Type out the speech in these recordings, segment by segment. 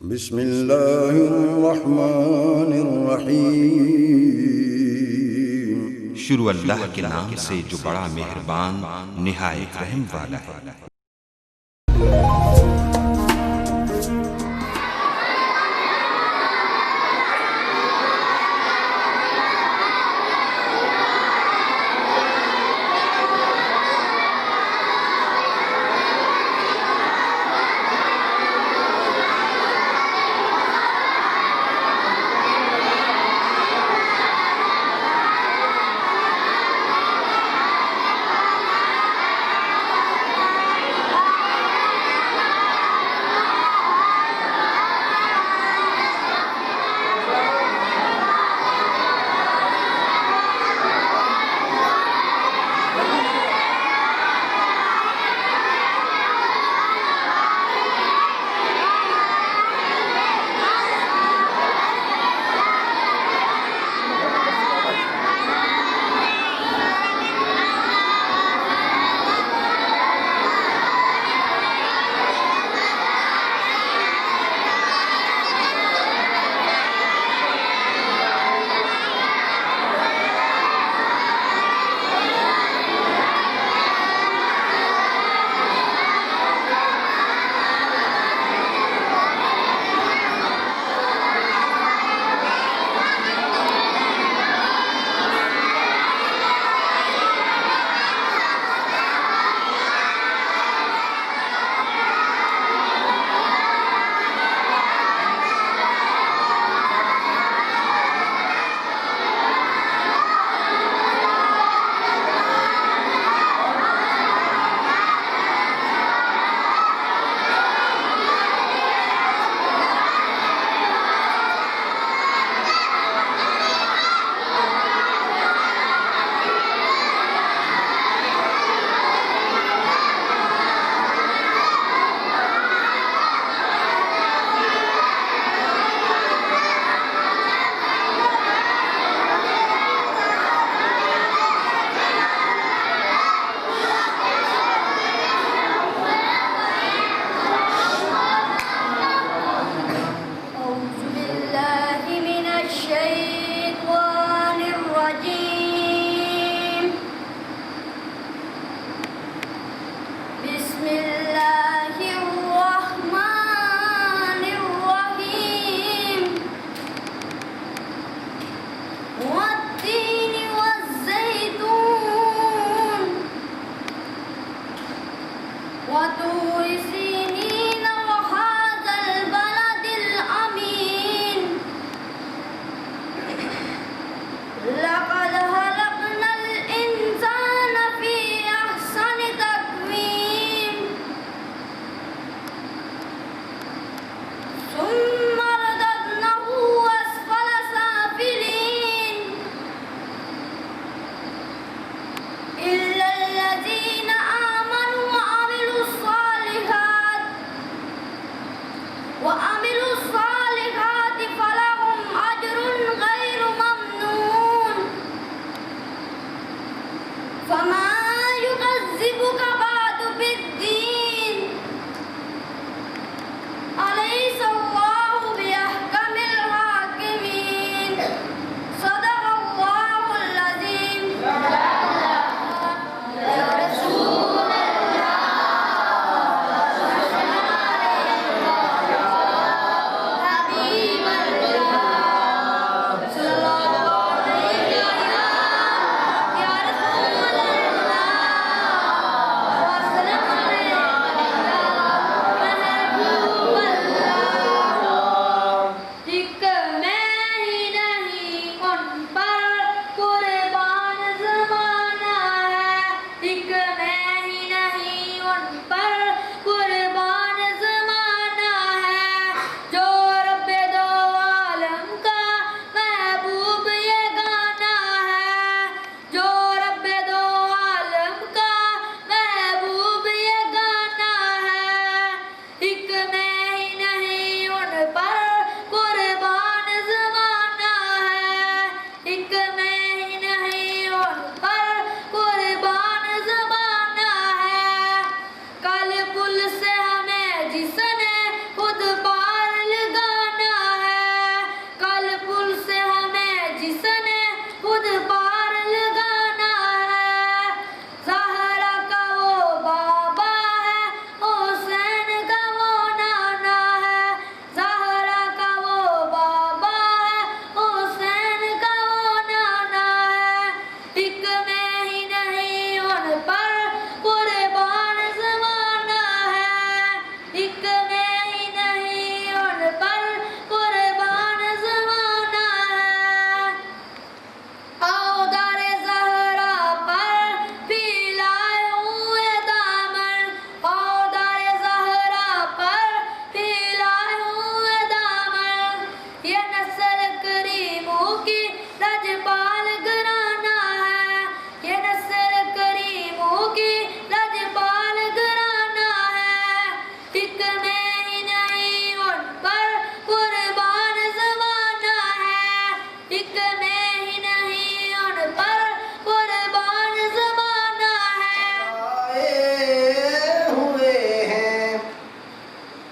بسم اللہ الرحمن الرحیم۔ شروع اللہ کے نام سے جو بڑا مہربان نہایت رحم والا ہے۔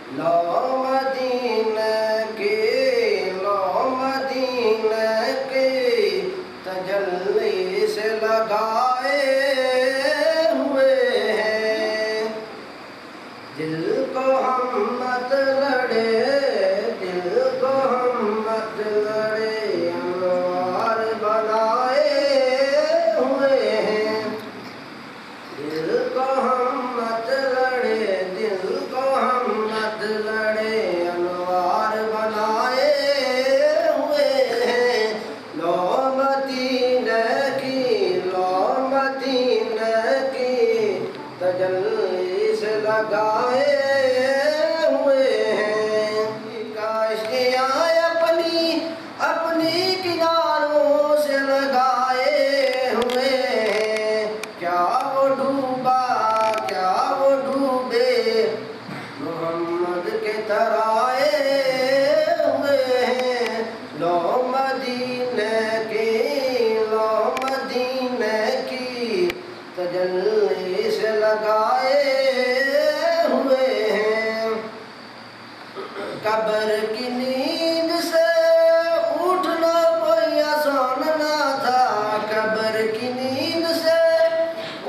لو مدینہ کے تجلی سے لگائے ہوئے ہیں دل کو ہم مت لڑے انوار بنائے ہوئے ہیں دل کو ہم مت لڑے انوار بنائے ہوئے ہیں لو مدینہ کی تجلی سے لگائے ہوئے ہیں کاشتیاں اپنی کناروں سے لگائے ہوئے ہیں کیا وہ ڈوبے محمد کے ترائے ہوئے ہیں لو مدینہ کی تجلی سے لگائے ہوئے ہیں قبر کی نیند سے اٹھنا کوئی آسان نہ تھا قبر کی نیند سے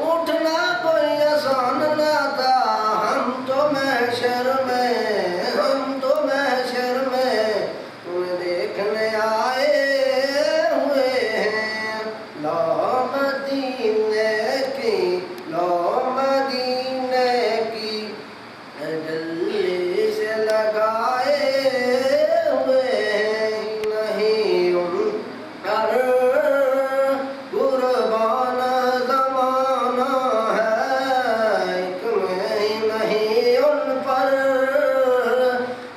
اٹھنا کوئی آسان نہ تھا ہم تو محشر میں تمہیں دیکھنے آئے ہوئے ہیں لو مدینہ کی تجلی سے لگائے ہوئے ہیں نہیں ان پر قربان زمانہ ہے نہیں ان پر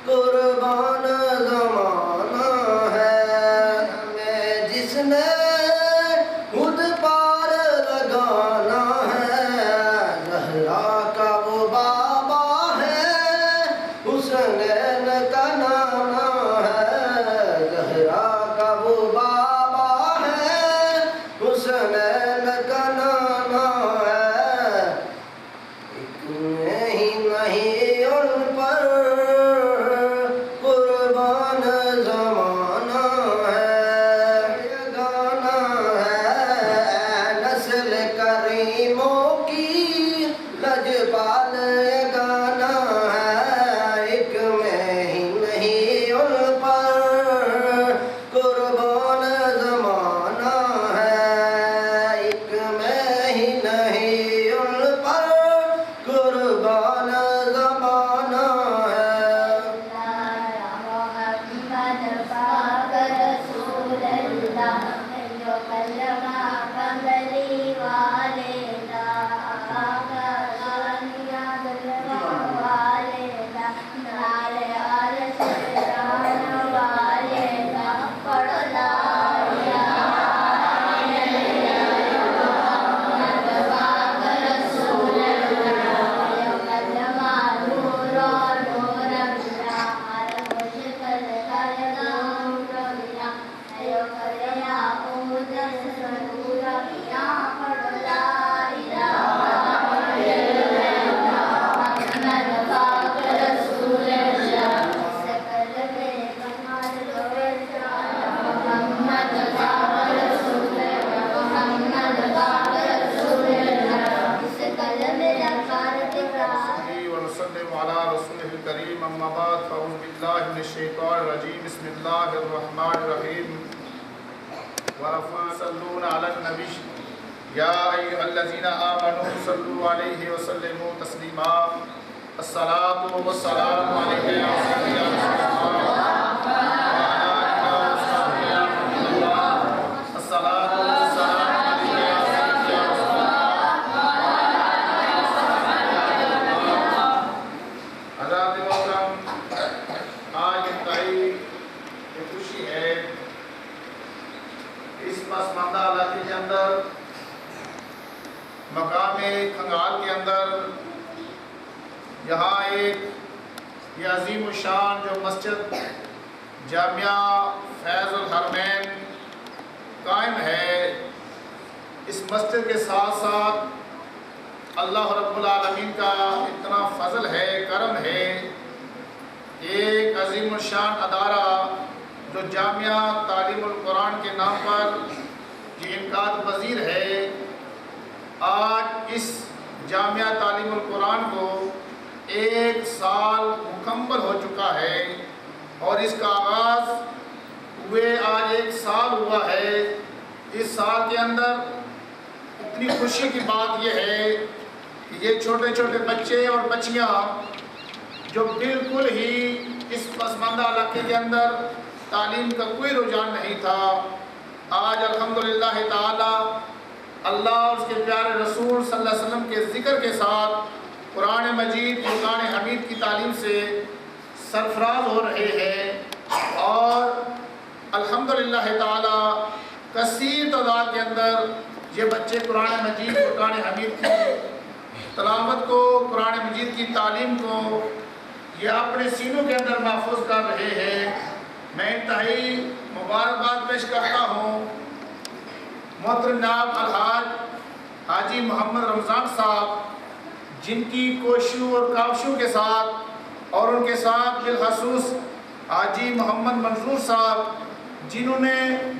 قربان زمانہ ہے میں جس نے خود پار لگانا ہے زہرا کا وہ بابا ہے حسنین کا نانا ہے زہرا کا وہ بابا ہے حسنین کا نانا ہے ایک نہیں ان پر قربان زمانہ ہے یہ گانا ہے نسل کریموں کی لجپال یہ گانا ہے ایک میں ہی نہیں ان پر قربان زمانہ ہے ایک میں ہی نہیں ان پر قربان زمانہ ہے أما بعد فأعوذ بالله من الشيطان الرجيم بسم الله الرحمن الرحيم ورفع صلون على النبي يا أيها الذين آمنوا صلوا عليه وسلموا تسليما الصلاة والسلام عليك يا سيدي يا رسول الله مقام کھنگال کے اندر یہاں ایک یہ عظیم الشان جو مسجد جامعہ فیض الحرمین قائم ہے، اس مسجد کے ساتھ ساتھ اللہ رب العالمین کا اتنا فضل ہے، کرم ہے عظیم الشان ادارہ جو جامعہ تعلیم القرآن کے نام پر یہ انعقاد پذیر ہے، آج اس جامعہ تعلیم القرآن کو 1 سال مکمل ہو چکا ہے اور اس کا آغاز ہوئے آج 1 سال ہوا ہے۔ اس سال کے اندر اتنی خوشی کی بات یہ ہے کہ یہ چھوٹے چھوٹے بچے اور بچیاں جو بالکل ہی اس پسماندہ علاقے کے اندر تعلیم کا کوئی رجحان نہیں تھا، آج الحمدللہ تعالی اللہ اور اس کے پیارے رسول صلی اللہ علیہ وسلم کے ذکر کے ساتھ قرآن مجید فرقان حمید کی تعلیم سے سرفراز ہو رہے ہیں اور الحمدللہ تعالی کثیر تعداد کے اندر یہ بچے قرآن مجید فرقان حمید کی تلاوت کو، قرآن مجید کی تعلیم کو یہ اپنے سینوں کے اندر محفوظ کر رہے ہیں۔ میں انتہائی مبارکباد پیش کرتا ہوں محترم جناب الحاج حاجی محمد رمضان صاحب، جن کی کوششوں اور کاوشوں کے ساتھ اور ان کے ساتھ بالخصوص حاجی محمد منظور صاحب جنہوں نے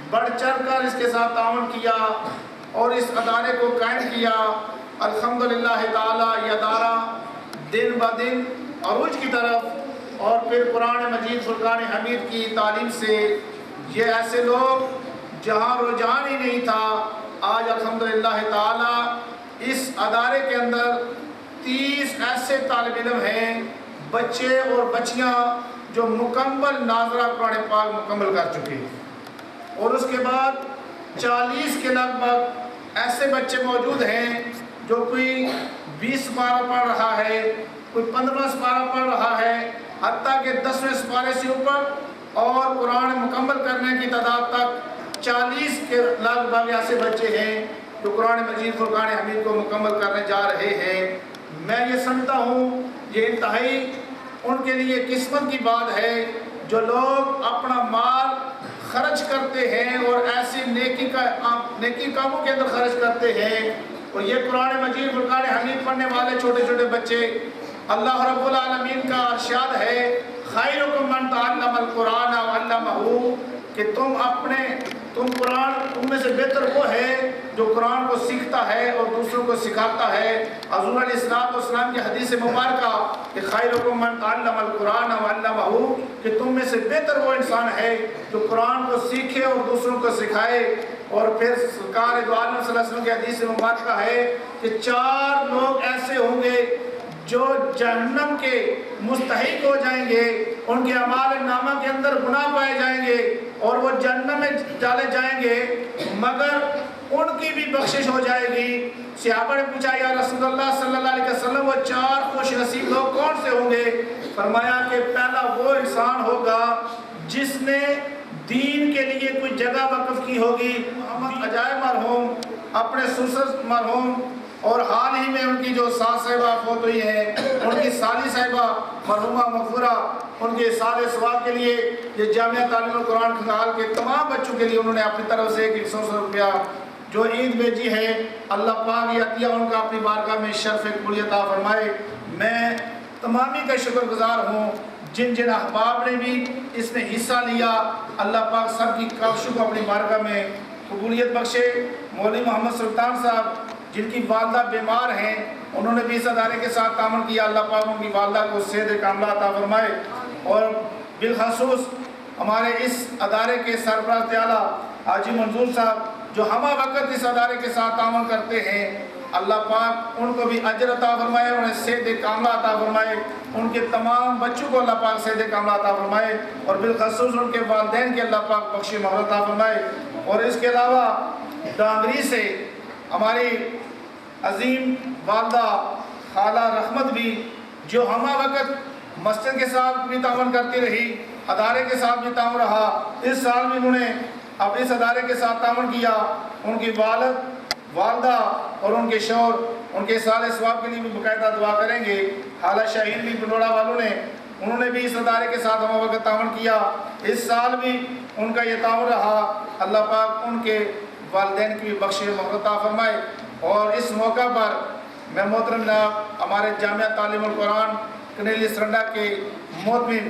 بڑھ چڑھ کر اس کے ساتھ تعاون کیا اور اس ادارے کو قائم کیا۔ الحمدللہ تعالی یہ ادارہ دن بہ دن عروج کی طرف اور پھر قرآن مجید فرقان حمید کی تعلیم سے یہ ایسے لوگ جہاں رجحان ہی نہیں تھا، آج الحمدللہ تعالی اس ادارے کے اندر 30 ایسے طالب علم ہیں، بچے اور بچیاں جو مکمل ناظرہ قرآن پاک مکمل کر چکے ہیں اور اس کے بعد 40 کے لگ بھگ ایسے بچے موجود ہیں جو کوئی 20 سپارہ پڑھ رہا ہے، کوئی 15 سپارہ پڑھ رہا ہے، حتیٰ کہ 10ویں سپارے سے اوپر اور قرآن مکمل کرنے کی تعداد تک 40 کے لگ بھگ ایسے بچے ہیں جو قرآن مجید فرقان حمید کو مکمل کرنے جا رہے ہیں۔ میں یہ سمجھتا ہوں یہ انتہائی ان کے لیے قسمت کی بات ہے جو لوگ اپنا مال خرچ کرتے ہیں اور ایسی نیکی کاموں کے اندر خرچ کرتے ہیں اور یہ قرآن مجید فرقان حمید پڑھنے والے چھوٹے چھوٹے بچے، اللہ رب العالمین کا ارشاد ہے خیرکم من تعلم القرآن وعلمہ، کہ تم میں سے بہتر وہ ہے جو قرآن کو سیکھتا ہے اور دوسروں کو سکھاتا ہے۔ حضور علیہ السلام کی حدیث مبارکہ کہ خیرکم من تعلم القرآن وعلمہ، کہ تم میں سے بہتر وہ انسان ہے جو قرآن کو سیکھے اور دوسروں کو سکھائے۔ اور پھر سرکار دو عالم صلی اللہ علیہ وسلم کی حدیث مبارکہ ہے کہ 4 لوگ ایسے ہوں گے جو جہنم کے مستحق ہو جائیں گے، ان کے اعمال نامہ کے اندر گناہ پائے جائیں گے اور وہ جہنم میں ڈالے جائیں گے، مگر ان کی بھی بخشش ہو جائے گی۔ صحابہ نے پوچھا یا رسول اللہ صلی اللہ علیہ وسلم وہ 4 خوش نصیب لوگ کون سے ہوں گے؟ فرمایا کہ پہلا وہ انسان ہوگا جس نے دین کے لیے کوئی جگہ وقف کی ہوگی۔ محمد عجائب مرحوم، اپنے سسر مرحوم اور حال ہی میں ان کی جو ساس صاحبہ فوت ہوئی ہیں، ان کی سالی صاحبہ مرحومہ مغفورہ، ان کے سال ثواب کے لیے یہ جامعہ تعلیم القرآن کھنگال کے تمام بچوں کے لیے انہوں نے اپنی طرف سے 100 روپیہ جو عید بھیجی ہے، اللہ پاک یہ عطیہ ان کا اپنی بارگاہ میں شرف قبول عطا فرمائے۔ میں تمامی کا شکر گزار ہوں جن جن احباب نے بھی اس میں حصہ لیا، اللہ پاک سب کی کوششوں کو اپنی بارگاہ میں قبولیت بخشے۔ مولوی محمد سلطان صاحب جن کی والدہ بیمار ہیں، انہوں نے بھی اس ادارے کے ساتھ تعاون کیا، اللہ پاک ان کی والدہ کو صحت کاملہ عطا فرمائے۔ اور بالخصوص ہمارے اس ادارے کے سربراہ اعلیٰ حاجی منظور صاحب جو ہمہ وقت اس ادارے کے ساتھ تعاون کرتے ہیں، اللہ پاک ان کو بھی اجر عطا فرمائے، انہیں صحت کاملہ عطا فرمائے، ان کے تمام بچوں کو اللہ پاک صحت کاملہ عطا فرمائے اور بالخصوص ان کے والدین کے اللہ پاک بخشی مغفرت عطا فرمائے۔ اور اس کے علاوہ ڈانگری سے ہماری عظیم والدہ خالہ رحمت بھی جو ہمہ وقت مسجد کے ساتھ بھی تعاون کرتی رہی، ادارے کے ساتھ بھی تعاون رہا، اس سال بھی انہوں نے اب اس ادارے کے ساتھ تعاون کیا۔ ان کی والدہ اور ان کے شوہر ان کے سال ثواب کے لیے بھی باقاعدہ دعا کریں گے۔ حالہ شاہین بھی پنڈوڑا والوں نے انہوں نے بھی اس ادارے کے ساتھ ہمہ وقت تعاون کیا، اس سال بھی ان کا یہ تعاون رہا، اللہ پاک ان کے والدین کی بھی بخش مغفرت عطا فرمائے۔ اور اس موقع پر میں محترم جناب ہمارے جامعہ تعلیم القرآن کنیلی سرنڈا کے محتمم